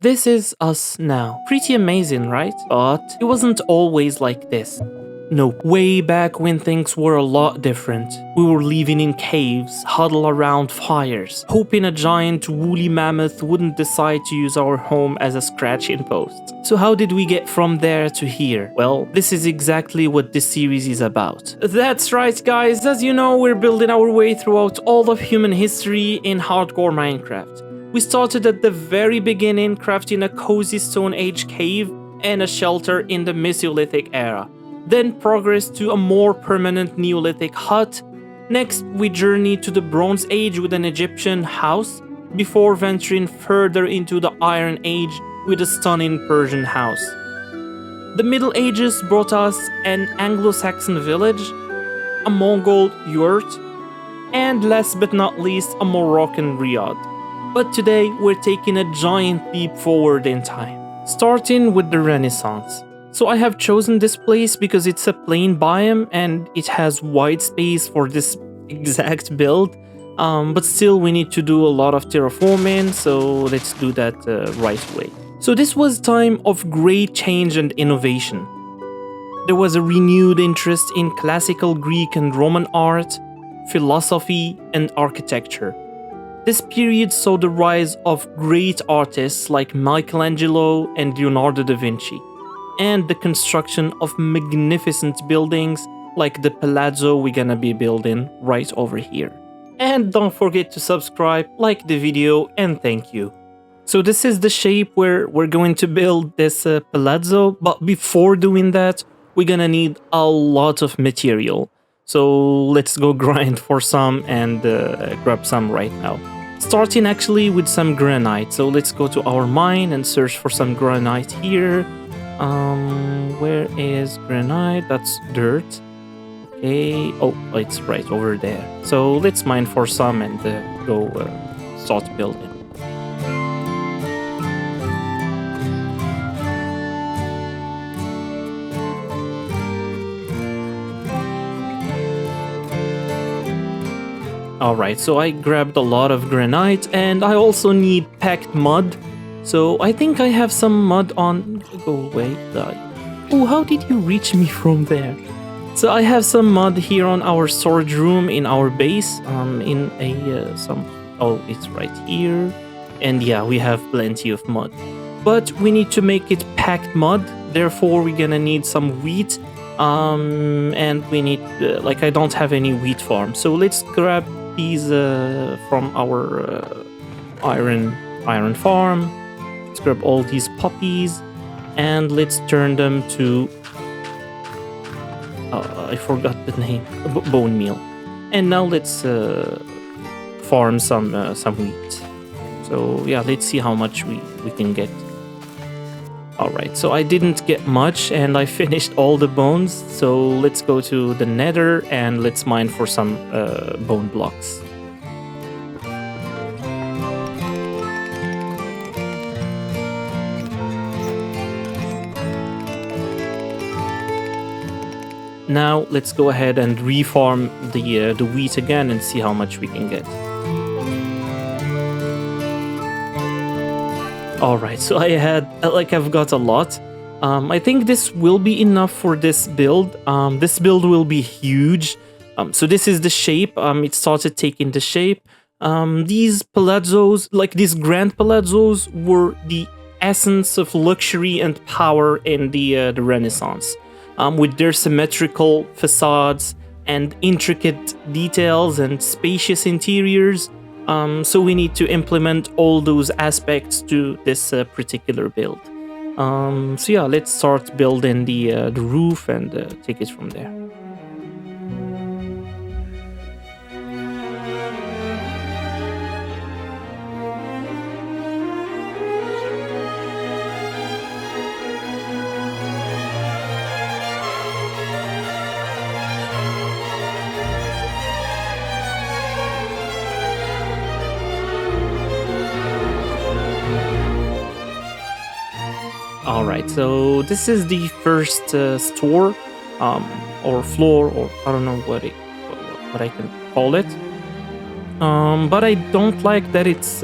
This is us now. Pretty amazing, right? But it wasn't always like this. No, way back when things were a lot different. We were living in caves, huddled around fires, hoping a giant woolly mammoth wouldn't decide to use our home as a scratching post. So how did we get from there to here? Well, this is exactly what this series is about. That's right, guys. As you know, we're building our way throughout all of human history in hardcore Minecraft. We started at the very beginning, crafting a cozy Stone Age cave and a shelter in the Mesolithic era. Then progressed to a more permanent Neolithic hut. Next, we journeyed to the Bronze Age with an Egyptian house, before venturing further into the Iron Age with a stunning Persian house. The Middle Ages brought us an Anglo-Saxon village, a Mongol yurt, and last but not least, a Moroccan riad. But today, we're taking a giant leap forward in time, starting with the Renaissance. So I have chosen this place because it's a plain biome and it has wide space for this exact build. But still we need to do a lot of terraforming, so let's do that right away. So this was time of great change and innovation. There was a renewed interest in classical Greek and Roman art, philosophy, and architecture. This period saw the rise of great artists like Michelangelo and Leonardo da Vinci, and the construction of magnificent buildings like the palazzo we're gonna be building right over here. And don't forget to subscribe, like the video, and thank you. So this is the shape where we're going to build this palazzo, but before doing that, we're gonna need a lot of material. So let's go grind for some and grab some right now. Starting actually with some granite. So let's go to our mine and search for some granite here. Where is granite? That's dirt. Okay. Oh, it's right over there. So let's mine for some and go start building. Alright, so I grabbed a lot of granite and I also need packed mud. So I think I have some mud on... Go away, die. Oh, how did you reach me from there? So I have some mud here on our storage room in our base. In a some... Oh, it's right here. And yeah, we have plenty of mud. But we need to make it packed mud. Therefore, we're gonna need some wheat. And we need... like, I don't have any wheat farm. So let's grab these from our iron farm. Let's grab all these poppies and let's turn them to I forgot the name, bone meal. And now let's farm some wheat. So yeah, let's see how much we can get. Alright, so I didn't get much and I finished all the bones. So let's go to the nether and let's mine for some bone blocks. Now let's go ahead and reform the wheat again and see how much we can get. Alright, so I've got a lot. I think this will be enough for this build. This build will be huge. So this is the shape. It started taking the shape. These palazzos, like these grand palazzos, were the essence of luxury and power in the Renaissance. With their symmetrical facades and intricate details and spacious interiors. So we need to implement all those aspects to this particular build. So yeah, let's start building the roof and take it from there. Alright, so this is the first store, or floor, or I don't know what I can call it. But I don't like that it's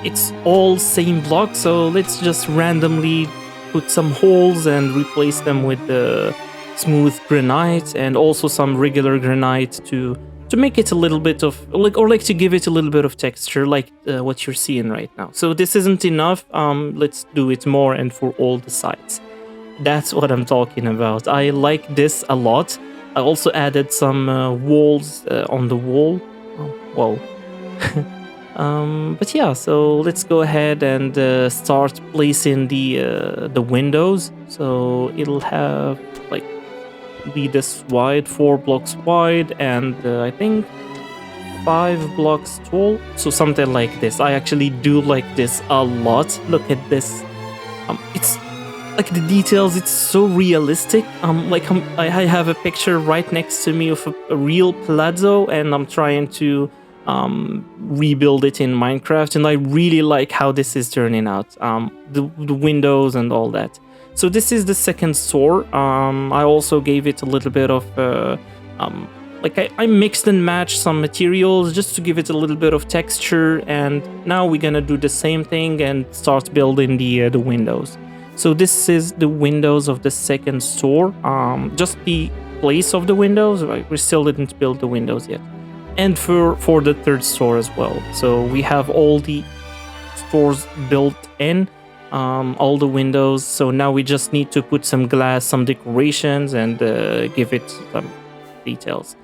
It's all same block, so let's just randomly put some holes and replace them with the smooth granite and also some regular granite to make it a little bit of like to give it a little bit of texture, like what you're seeing right now. So this isn't enough. Let's do it more and for all the sides. That's what I'm talking about. I like this a lot. I also added some walls on the wall. Oh, whoa. But yeah, so let's go ahead and start placing the windows. So it'll have like be this wide, 4 blocks wide, and I think 5 blocks tall. So something like this. I actually do like this a lot. Look at this. It's like the details. It's so realistic. I have a picture right next to me of a real palazzo, and I'm trying to rebuild it in Minecraft, and I really like how this is turning out. The windows and all that. So this is the second store. I also gave it a little bit of I mixed and matched some materials just to give it a little bit of texture, and now we're gonna do the same thing and start building the windows. So this is the windows of the second store. Just the place of the windows. We still didn't build the windows yet. And for the third store as well. So we have all the stores built in, all the windows. So now we just need to put some glass, some decorations, and give it some details.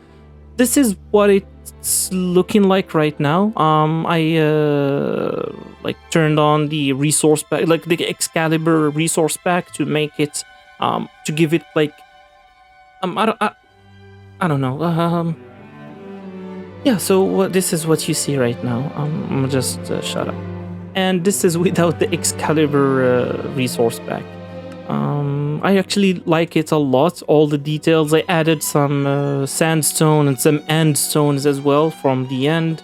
This is what it's looking like right now. I turned on the resource pack, like the Excalibur resource pack, to make it to give it like I don't know. Yeah, so this is what you see right now. I'm just shut up. And this is without the Excalibur resource pack. I actually like it a lot, all the details. I added some sandstone and some endstones as well from the end.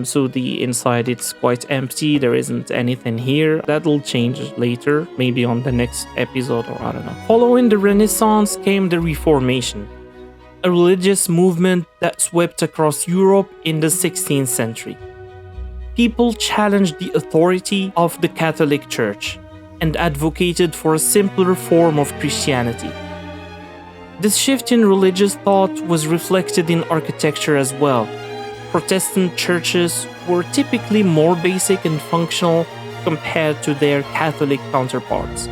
So the inside, it's quite empty. There isn't anything here. That'll change later, maybe on the next episode, or I don't know. Following the Renaissance came the Reformation, a religious movement that swept across Europe in the 16th century. People challenged the authority of the Catholic Church and advocated for a simpler form of Christianity. This shift in religious thought was reflected in architecture as well. Protestant churches were typically more basic and functional compared to their Catholic counterparts.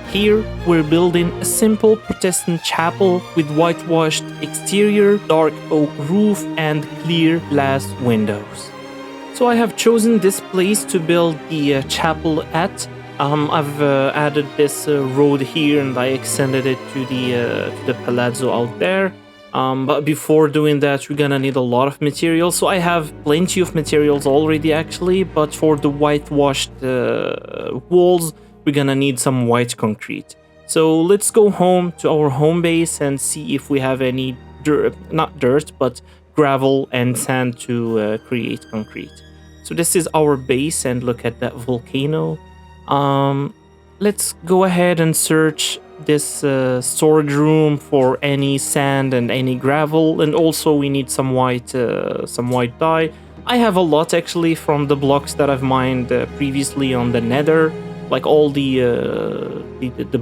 Here, we're building a simple Protestant chapel with whitewashed exterior, dark oak roof, and clear glass windows. So I have chosen this place to build the chapel at. I've added this road here, and I extended it to the palazzo out there. But before doing that, we're gonna need a lot of materials. So I have plenty of materials already, actually. But for the whitewashed walls, we're gonna need some white concrete. So let's go home to our home base and see if we have any not dirt, but gravel and sand to create concrete. So this is our base, and look at that volcano. Let's go ahead and search this storage room for any sand and any gravel, and also we need some white dye. I have a lot actually from the blocks that I've mined previously on the Nether, like all the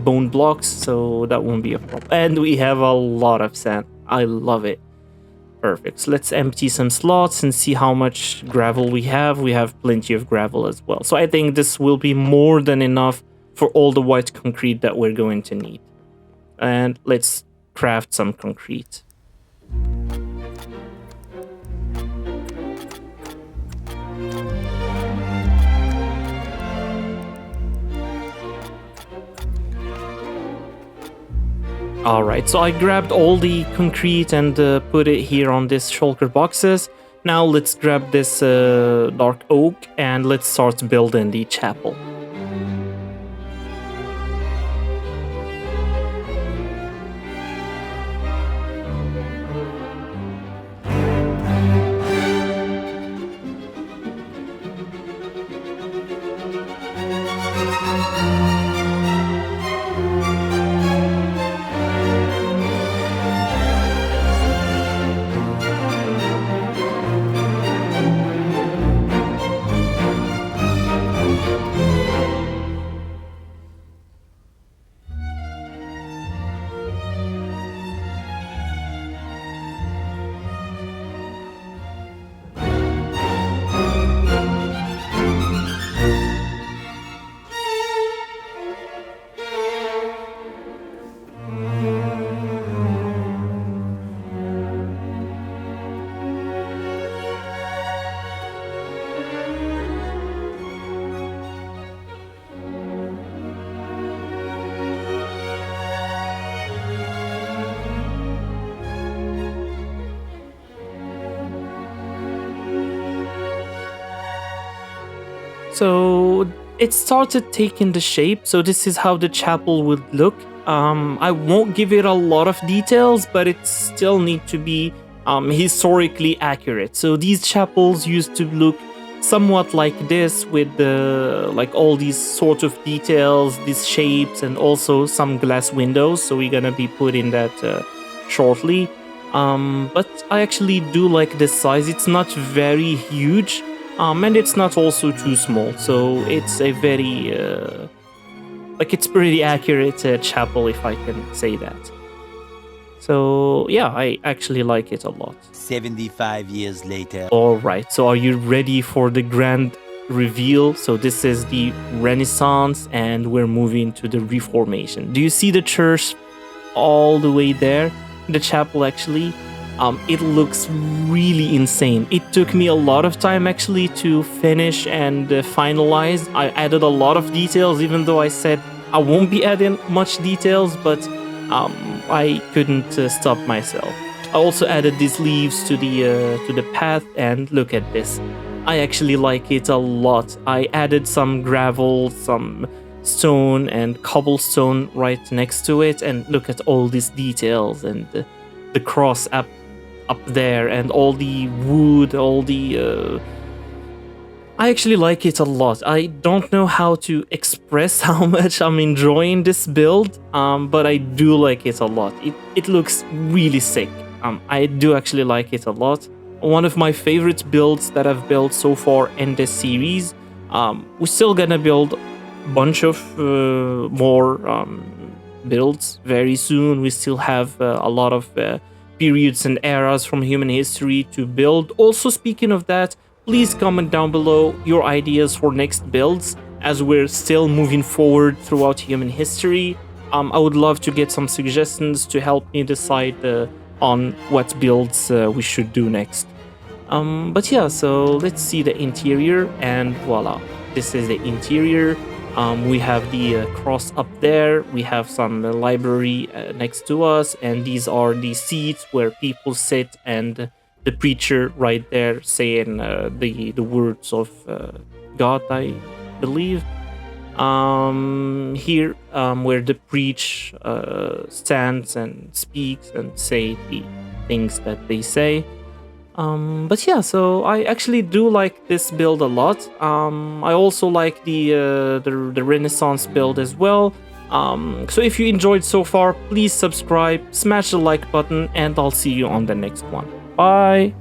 bone blocks, so that won't be a problem. And we have a lot of sand. I love it. Perfect. So let's empty some slots and see how much gravel we have. We have plenty of gravel as well. So I think this will be more than enough for all the white concrete that we're going to need. And let's craft some concrete. Alright, so I grabbed all the concrete and put it here on this shulker boxes. Now let's grab this dark oak and let's start building the chapel. So it started taking the shape. So this is how the chapel would look. I won't give it a lot of details, but it still need to be historically accurate. So these chapels used to look somewhat like this, with like all these sort of details, these shapes, and also some glass windows. So we're gonna be putting that shortly. But I actually do like this size. It's not very huge, and it's not also too small. So it's a very it's pretty accurate chapel, if I can say that. So yeah, I actually like it a lot. 75 years later. All right, so are you ready for the grand reveal? So this is the Renaissance, and we're moving to the Reformation. Do you see the church all the way there? The chapel, actually, it looks really insane. It took me a lot of time actually to finish and finalize. I added a lot of details, even though I said I won't be adding much details, but I couldn't stop myself. I also added these leaves to the path, and look at this. I actually like it a lot. I added some gravel, some stone and cobblestone right next to it, and look at all these details, and the cross up there, and all the wood, all the I actually like it a lot. I don't know how to express how much I'm enjoying this build, but I do like it a lot. It looks really sick. I do actually like it a lot. One of my favorite builds that I've built so far in this series. We're still gonna build a bunch of more builds very soon. We still have a lot of periods and eras from human history to build. Also, speaking of that, please comment down below your ideas for next builds, as we're still moving forward throughout human history. I would love to get some suggestions to help me decide on what builds we should do next. But yeah, so let's see the interior, and voila, this is the interior. We have the cross up there, we have some library next to us, and these are the seats where people sit, and the preacher right there saying the words of God, I believe. Here where the preach stands and speaks and say the things that they say. But yeah, so I actually do like this build a lot. I also like the Renaissance build as well. So if you enjoyed so far, please subscribe, smash the like button, and I'll see you on the next one. Bye!